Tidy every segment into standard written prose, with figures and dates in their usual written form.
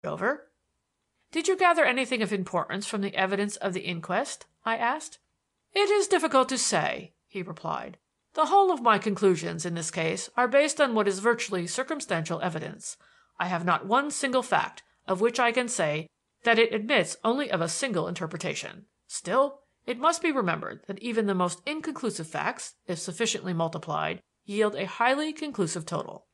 over. "Did you gather anything of importance from the evidence of the inquest?" I asked. "It is difficult to say," he replied. "The whole of my conclusions in this case are based on what is virtually circumstantial evidence. I have not one single fact of which I can say that it admits only of a single interpretation. Still, it must be remembered that even the most inconclusive facts, if sufficiently multiplied, yield a highly conclusive total.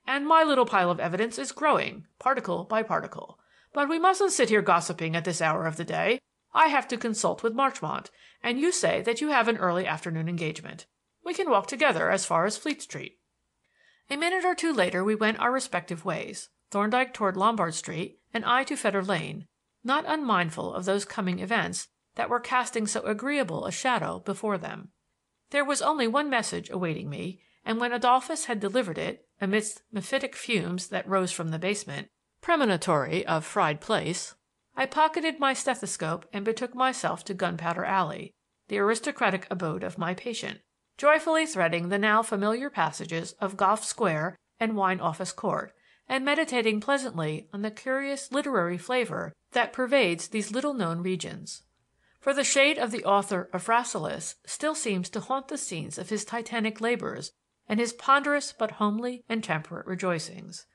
And my little pile of evidence is growing, particle by particle. But we mustn't sit here gossiping at this hour of the day. I have to consult with Marchmont, and you say that you have an early afternoon engagement. We can walk together as far as Fleet Street." A minute or two later we went our respective ways, Thorndyke toward Lombard Street and I to Fetter Lane, not unmindful of those coming events that were casting so agreeable a shadow before them. There was only one message awaiting me, and when Adolphus had delivered it, amidst mephitic fumes that rose from the basement, premonitory of fried plaice, I pocketed my stethoscope and betook myself to Gunpowder Alley, the aristocratic abode of my patient, joyfully threading the now familiar passages of Gough Square and Wine Office Court, and meditating pleasantly on the curious literary flavor that pervades these little-known regions. For the shade of the author of Rasselas still seems to haunt the scenes of his titanic labors and his ponderous but homely and temperate rejoicings.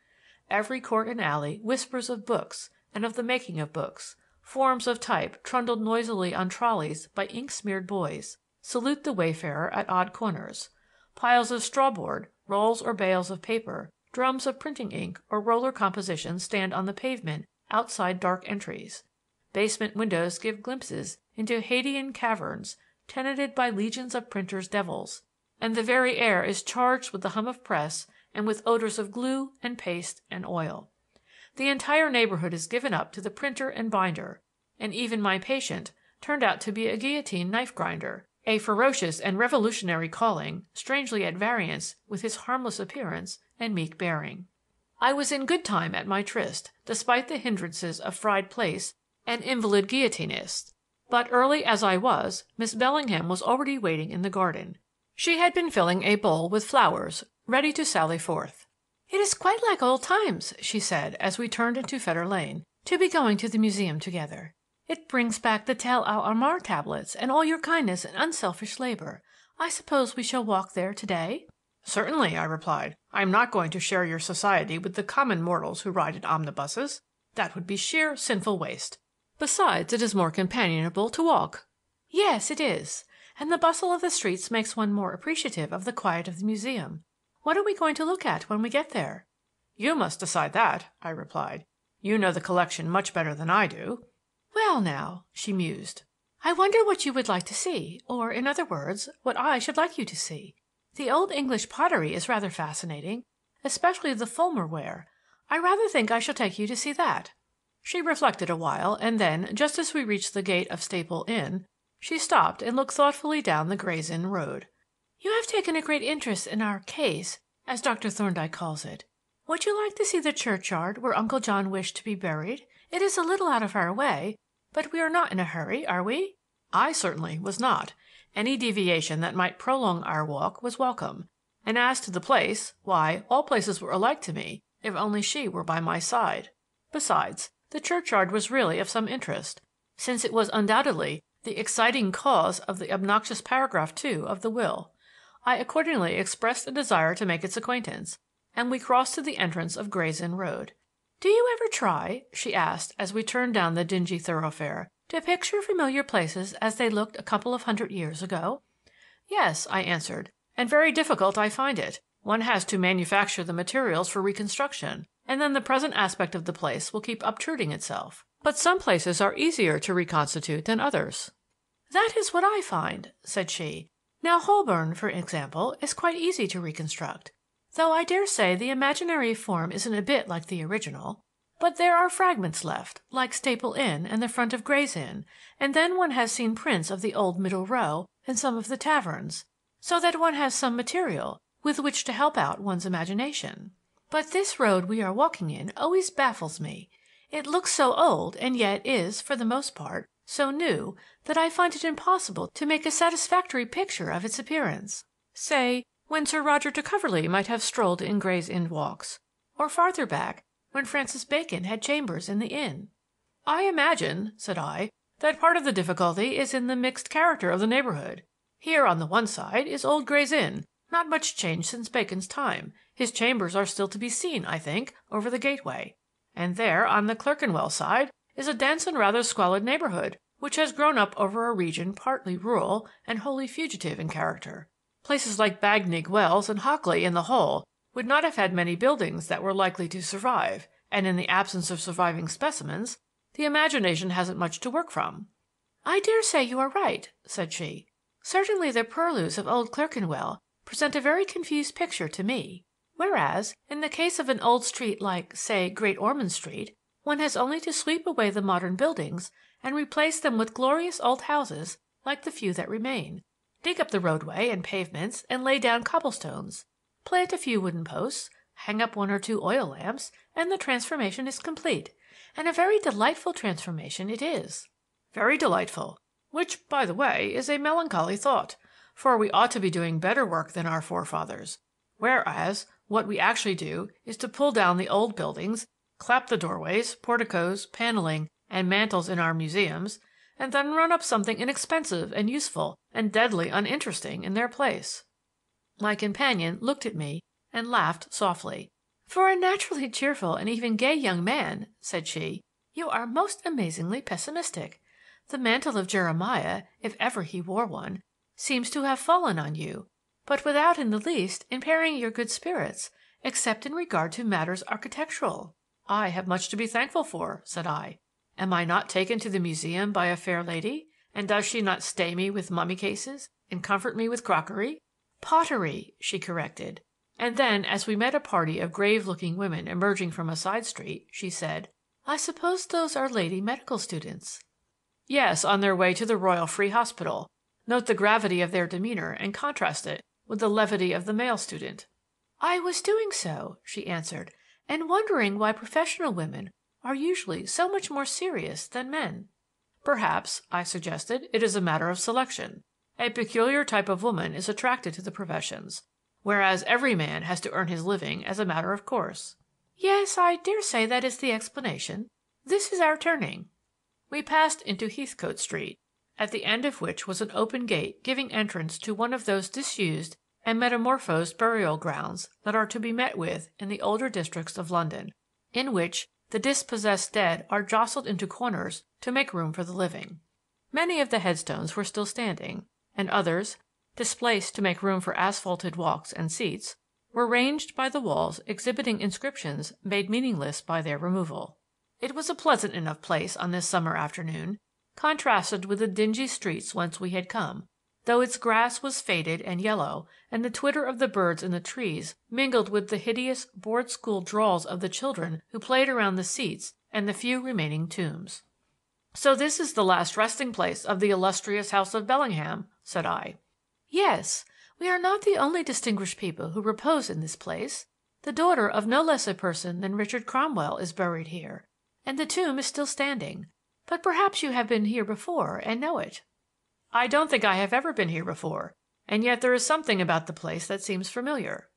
Every court and alley whispers of books and of the making of books. Forms of type trundled noisily on trolleys by ink-smeared boys salute the wayfarer at odd corners. Piles of strawboard, rolls or bales of paper, drums of printing ink or roller composition stand on the pavement outside dark entries. Basement windows give glimpses into Hadean caverns tenanted by legions of printers' devils, and the very air is charged with the hum of press and with odors of glue and paste and oil. The entire neighborhood is given up to the printer and binder, and even my patient turned out to be a guillotine knife grinder, a ferocious and revolutionary calling strangely at variance with his harmless appearance and meek bearing. I was in good time at my tryst, despite the hindrances of fried plaice and invalid guillotinists. But early as I was, Miss Bellingham was already waiting in the garden. She had been filling a bowl with flowers, ready to sally forth. "It is quite like old times," she said, as we turned into Fetter Lane, "to be going to the museum together. It brings back the Tel al Amarna tablets and all your kindness and unselfish labor. I suppose we shall walk there today?" "Certainly," I replied. "I am not going to share your society with the common mortals who ride in omnibuses. That would be sheer sinful waste. Besides, it is more companionable to walk." "Yes, it is. And the bustle of the streets makes one more appreciative of the quiet of the museum. What are we going to look at when we get there?" "You must decide that," I replied. "You know the collection much better than I do." "Well, now," she mused, "I wonder what you would like to see, or, in other words, what I should like you to see. The old English pottery is rather fascinating, especially the Fulmer ware. I rather think I shall take you to see that." She reflected a while, and then, just as we reached the gate of Staple Inn, she stopped and looked thoughtfully down the Gray's Inn Road. "You have taken a great interest in our case, as Dr. Thorndyke calls it. Would you like to see the churchyard where Uncle John wished to be buried? It is a little out of our way, but we are not in a hurry, are we?" I certainly was not. Any deviation that might prolong our walk was welcome. And as to the place, why, all places were alike to me, if only she were by my side. Besides, the churchyard was really of some interest, since it was undoubtedly the exciting cause of the obnoxious paragraph 2 of the will. I accordingly expressed a desire to make its acquaintance, and we crossed to the entrance of Gray's Inn Road. "Do you ever try," she asked as we turned down the dingy thoroughfare, "to picture familiar places as they looked a couple of 100 years ago?" "Yes," I answered, "and very difficult I find it. One has to manufacture the materials for reconstruction, and then the present aspect of the place will keep obtruding itself. But some places are easier to reconstitute than others." "That is what I find," said she. "Now Holborn, for example, is quite easy to reconstruct, though I dare say the imaginary form isn't a bit like the original. But there are fragments left, like Staple Inn and the front of Gray's Inn, and then one has seen prints of the old Middle Row and some of the taverns, so that one has some material with which to help out one's imagination. But this road we are walking in always baffles me. It looks so old and yet is, for the most part, so new that I find it impossible to make a satisfactory picture of its appearance. Say, when Sir Roger de Coverley might have strolled in Gray's Inn walks, or farther back, when Francis Bacon had chambers in the inn." "I imagine," said I, "that part of the difficulty is in the mixed character of the neighborhood. Here on the one side is old Gray's Inn, not much changed since Bacon's time. His chambers are still to be seen, I think, over the gateway. And there, on the Clerkenwell side, is a dense and rather squalid neighborhood, which has grown up over a region partly rural and wholly fugitive in character. Places like Bagnigge Wells and Hockley in the whole would not have had many buildings that were likely to survive, and in the absence of surviving specimens, the imagination hasn't much to work from." "I dare say you are right," said she. "Certainly the purlieus of old Clerkenwell present a very confused picture to me. Whereas, in the case of an old street like, say, Great Ormond Street, one has only to sweep away the modern buildings and replace them with glorious old houses like the few that remain, dig up the roadway and pavements and lay down cobblestones, plant a few wooden posts, hang up one or two oil lamps, and the transformation is complete. And a very delightful transformation it is." "Very delightful. Which, by the way, is a melancholy thought, for we ought to be doing better work than our forefathers. Whereas, what we actually do is to pull down the old buildings, clap the doorways, porticos, paneling, and mantels in our museums, and then run up something inexpensive and useful and deadly uninteresting in their place." My companion looked at me and laughed softly. "For a naturally cheerful and even gay young man," said she, "you are most amazingly pessimistic. The mantle of Jeremiah, if ever he wore one, seems to have fallen on you, but without in the least impairing your good spirits, except in regard to matters architectural." "I have much to be thankful for," said I. "Am I not taken to the museum by a fair lady, and does she not stay me with mummy cases and comfort me with crockery?" "Pottery," she corrected. And then, as we met a party of grave-looking women emerging from a side street, she said, "I suppose those are lady medical students." "Yes, on their way to the Royal Free Hospital. Note the gravity of their demeanor and contrast it with the levity of the male student." "I was doing so," she answered, "and wondering why professional women are usually so much more serious than men." "Perhaps," I suggested, "it is a matter of selection. A peculiar type of woman is attracted to the professions, whereas every man has to earn his living as a matter of course." "Yes, I dare say that is the explanation. This is our turning." We passed into Heathcote Street, at the end of which was an open gate giving entrance to one of those disused and metamorphosed burial grounds that are to be met with in the older districts of London, in which the dispossessed dead are jostled into corners to make room for the living. Many of the headstones were still standing, and others, displaced to make room for asphalted walks and seats, were ranged by the walls exhibiting inscriptions made meaningless by their removal. It was a pleasant enough place on this summer afternoon, contrasted with the dingy streets whence we had come, though its grass was faded and yellow, and the twitter of the birds in the trees mingled with the hideous board-school drawls of the children who played around the seats and the few remaining tombs. "So this is the last resting place of the illustrious house of Bellingham," said I. "Yes, we are not the only distinguished people who repose in this place. The daughter of no less a person than Richard Cromwell is buried here, and the tomb is still standing. But perhaps you have been here before and know it." "I don't think I have ever been here before, and yet there is something about the place that seems familiar."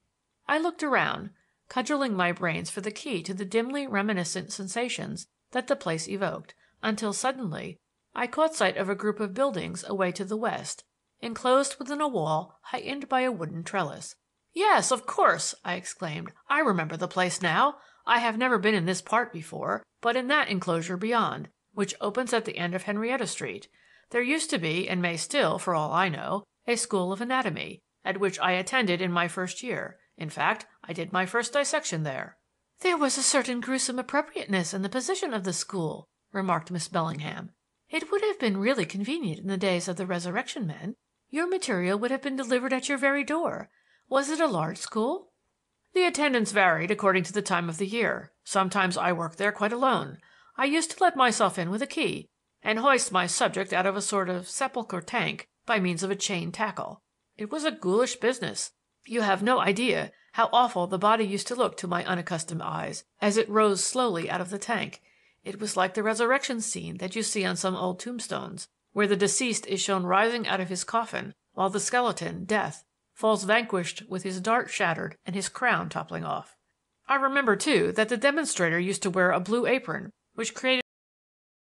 I looked around, cudgeling my brains for the key to the dimly reminiscent sensations that the place evoked, until suddenly I caught sight of a group of buildings away to the west, enclosed within a wall heightened by a wooden trellis. "Yes, of course!" I exclaimed. "I remember the place now. I have never been in this part before, but in that enclosure beyond, which opens at the end of Henrietta Street. There used to be, and may still, for all I know, a school of anatomy, at which I attended in my first year. In fact, I did my first dissection there." "There was a certain gruesome appropriateness in the position of the school," remarked Miss Bellingham. "It would have been really convenient in the days of the resurrection men. Your material would have been delivered at your very door. Was it a large school?" "The attendance varied according to the time of the year. Sometimes I worked there quite alone. I used to let myself in with a key, and hoist my subject out of a sort of sepulchre tank by means of a chain tackle. It was a ghoulish business. You have no idea how awful the body used to look to my unaccustomed eyes as it rose slowly out of the tank. It was like the resurrection scene that you see on some old tombstones, where the deceased is shown rising out of his coffin, while the skeleton, Death, falls vanquished with his dart shattered and his crown toppling off. I remember, too, that the demonstrator used to wear a blue apron, which created